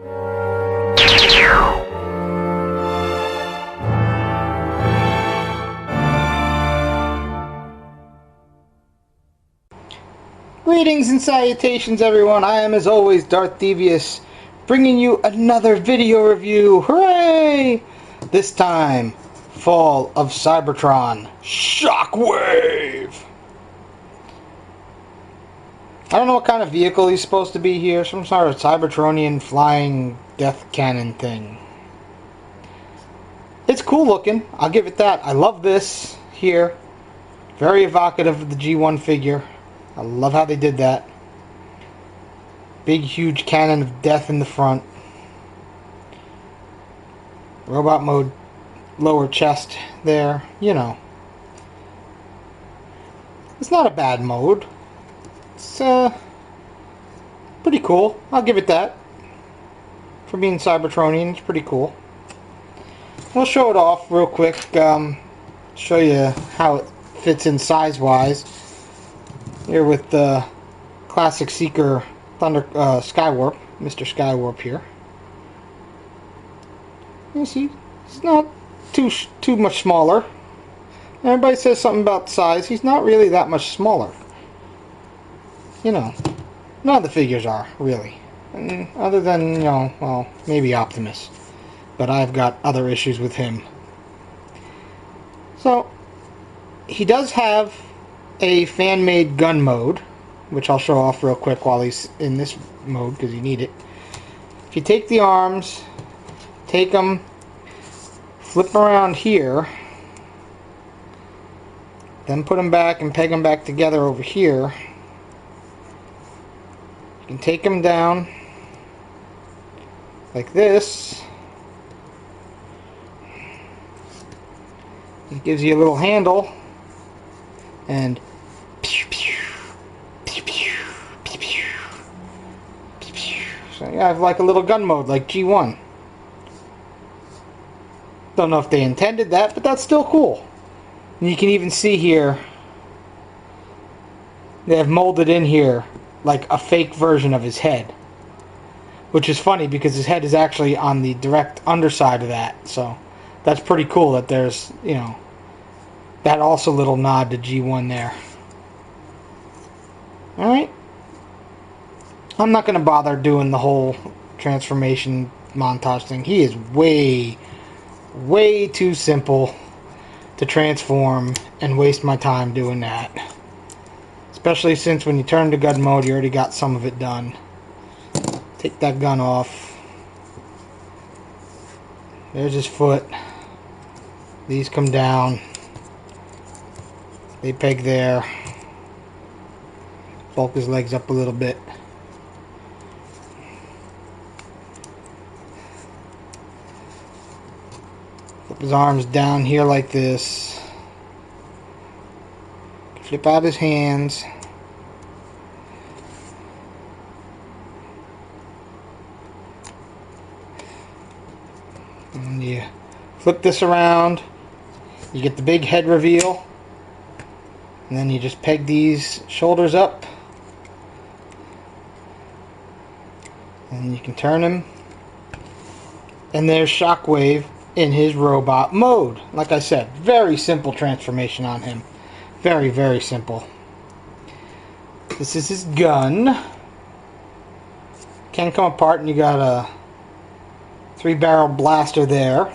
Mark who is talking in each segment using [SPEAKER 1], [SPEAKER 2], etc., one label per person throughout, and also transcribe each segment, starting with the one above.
[SPEAKER 1] Greetings and salutations, everyone. I am, as always, darthdevious, bringing you another video review. Hooray! This time, Fall of Cybertron, Shockwave! I don't know what kind of vehicle he's supposed to be here. Some sort of Cybertronian flying death cannon thing. It's cool looking. I'll give it that. I love this here. Very evocative of the G1 figure. I love how they did that. Big, huge cannon of death in the front. Robot mode, lower chest there. You know. It's not a bad mode. It's pretty cool. I'll give it that. For being Cybertronian, it's pretty cool. We'll show it off real quick. Show you how it fits in size-wise. Here with the classic Seeker Thunder Skywarp, Mr. Skywarp here. You see, it's not too much smaller. Everybody says something about size. He's not really that much smaller. You know, none of the figures are really, and other than, you know, well, maybe Optimus, but I've got other issues with him. So he does have a fan-made gun mode, which I'll show off real quick while he's in this mode because you need it. If you take the arms, take them, flip around here, then put them back and peg them back together over here. You can take them down like this. It gives you a little handle, and so you have like a little gun mode like G1. Don't know if they intended that, but that's still cool. And you can even see here they have molded in here like a fake version of his head, which is funny because his head is actually on the direct underside of that. So that's pretty cool that there's, you know, that also little nod to G1 there. Alright. I'm not going to bother doing the whole transformation montage thing. He is way too simple to transform and waste my time doing that. Especially since when you turn to gun mode, you already got some of it done. Take that gun off. There's his foot. These come down. They peg there. Bulk his legs up a little bit. Flip his arms down here like this. Flip out his hands. And you flip this around. You get the big head reveal. And then you just peg these shoulders up. And you can turn him. And there's Shockwave in his robot mode. Like I said, very simple transformation on him. Very simple. This is his gun. Can come apart, and you got a 3-barrel blaster there.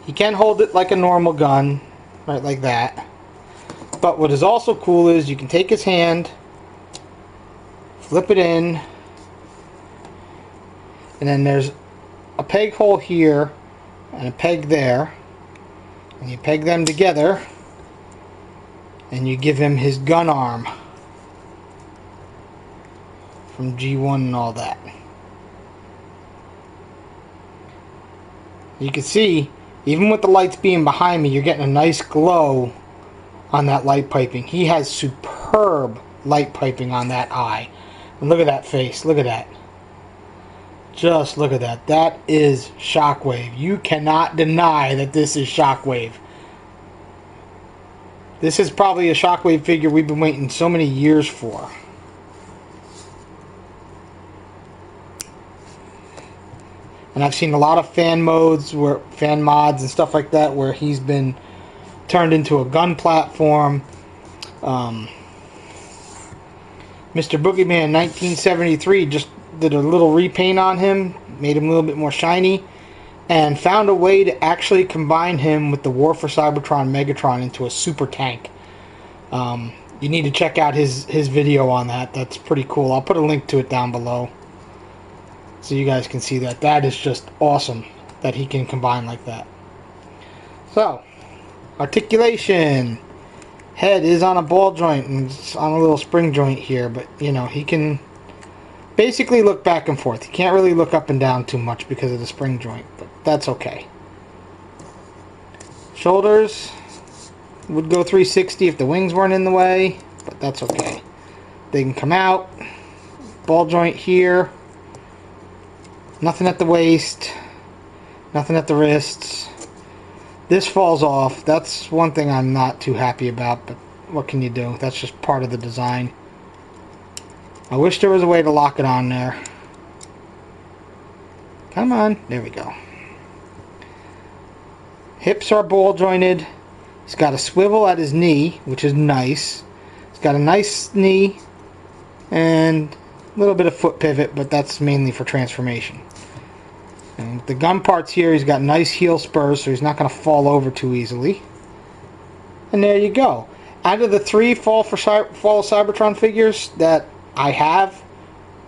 [SPEAKER 1] You can hold it like a normal gun, right like that. But what is also cool is you can take his hand, flip it in, and then there's a peg hole here and a peg there, and you peg them together and you give him his gun arm from G1 and all that. You can see, even with the lights being behind me, you're getting a nice glow on that light piping. He has superb light piping on that eye. And look at that face. Look at that. Just look at that. That is Shockwave. You cannot deny that this is Shockwave. This is probably a Shockwave figure we've been waiting so many years for. And I've seen a lot of fan mods, fan mods and stuff like that, where he's been turned into a gun platform. Mr. Boogeyman 1973 just did a little repaint on him, made him a little bit more shiny, and found a way to actually combine him with the War for Cybertron Megatron into a super tank. You need to check out his video on that. That's pretty cool. I'll put a link to it down below so you guys can see that. That is just awesome that he can combine like that. So, articulation. Head is on a ball joint and it's on a little spring joint here, but you know, he can basically look back and forth. He can't really look up and down too much because of the spring joint, but that's okay. Shoulders would go 360 if the wings weren't in the way, but that's okay. They can come out. Ball joint here. Nothing at the waist. Nothing at the wrists. This falls off. That's one thing I'm not too happy about, but what can you do? That's just part of the design. I wish there was a way to lock it on there. Come on. There we go. Hips are ball jointed. He's got a swivel at his knee, which is nice. He's got a nice knee and a little bit of foot pivot, but that's mainly for transformation. And the gun parts here, he's got nice heel spurs, so he's not going to fall over too easily. And there you go. Out of the 3 Fall Cybertron figures that I have,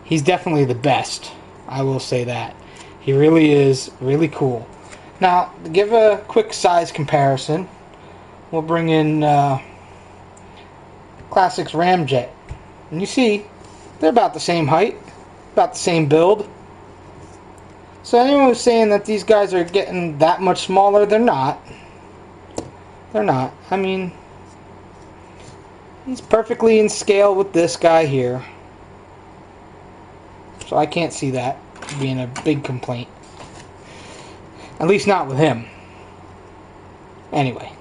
[SPEAKER 1] he's definitely the best. I will say that. He really is really cool. Now, to give a quick size comparison, we'll bring in Classics Ramjet. And you see, they're about the same height, about the same build. So anyone who's saying that these guys are getting that much smaller, they're not. They're not. I mean, he's perfectly in scale with this guy here. So I can't see that being a big complaint. At least not with him. Anyway.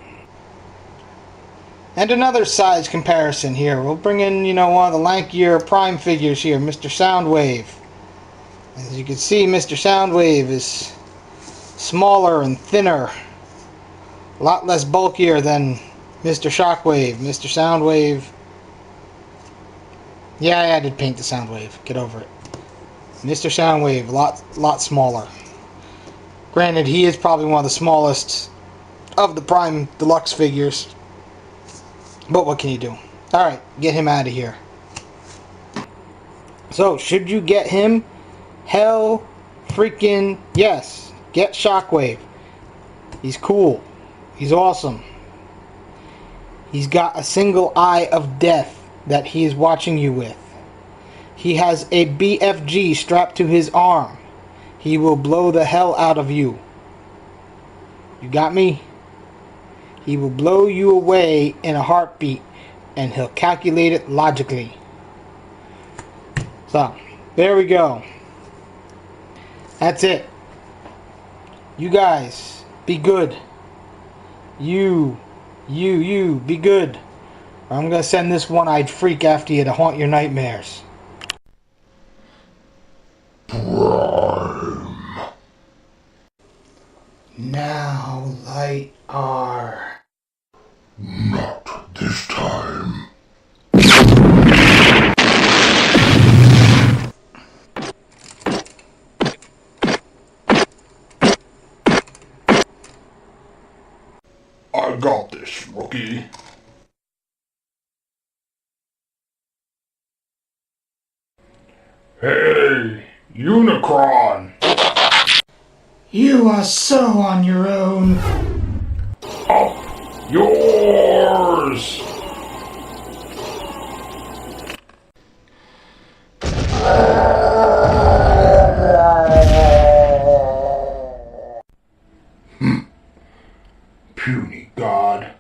[SPEAKER 1] And another size comparison here. We'll bring in, you know, one of the lankier Prime figures here, Mr. Soundwave. As you can see, Mr. Soundwave is smaller and thinner. A lot less bulkier than Mr. Shockwave. Mr. Soundwave... Yeah, I had to paint the Soundwave. Get over it. Mr. Soundwave, a lot smaller. Granted, he is probably one of the smallest of the Prime Deluxe figures. But what can you do? Alright, get him out of here. So, should you get him? Hell freaking yes. Get Shockwave. He's cool. He's awesome. He's got a single eye of death that he is watching you with. He has a BFG strapped to his arm. He will blow the hell out of you. You got me? He will blow you away in a heartbeat, and he'll calculate it logically. So, there we go. That's it. You guys, be good. You, be good. Or I'm going to send this one-eyed freak after you to haunt your nightmares.
[SPEAKER 2] Prime.
[SPEAKER 1] Now light R.
[SPEAKER 2] Not this time. I got this, rookie. Hey, Unicron!
[SPEAKER 1] You are so on your own.
[SPEAKER 2] Up yours! Puny god.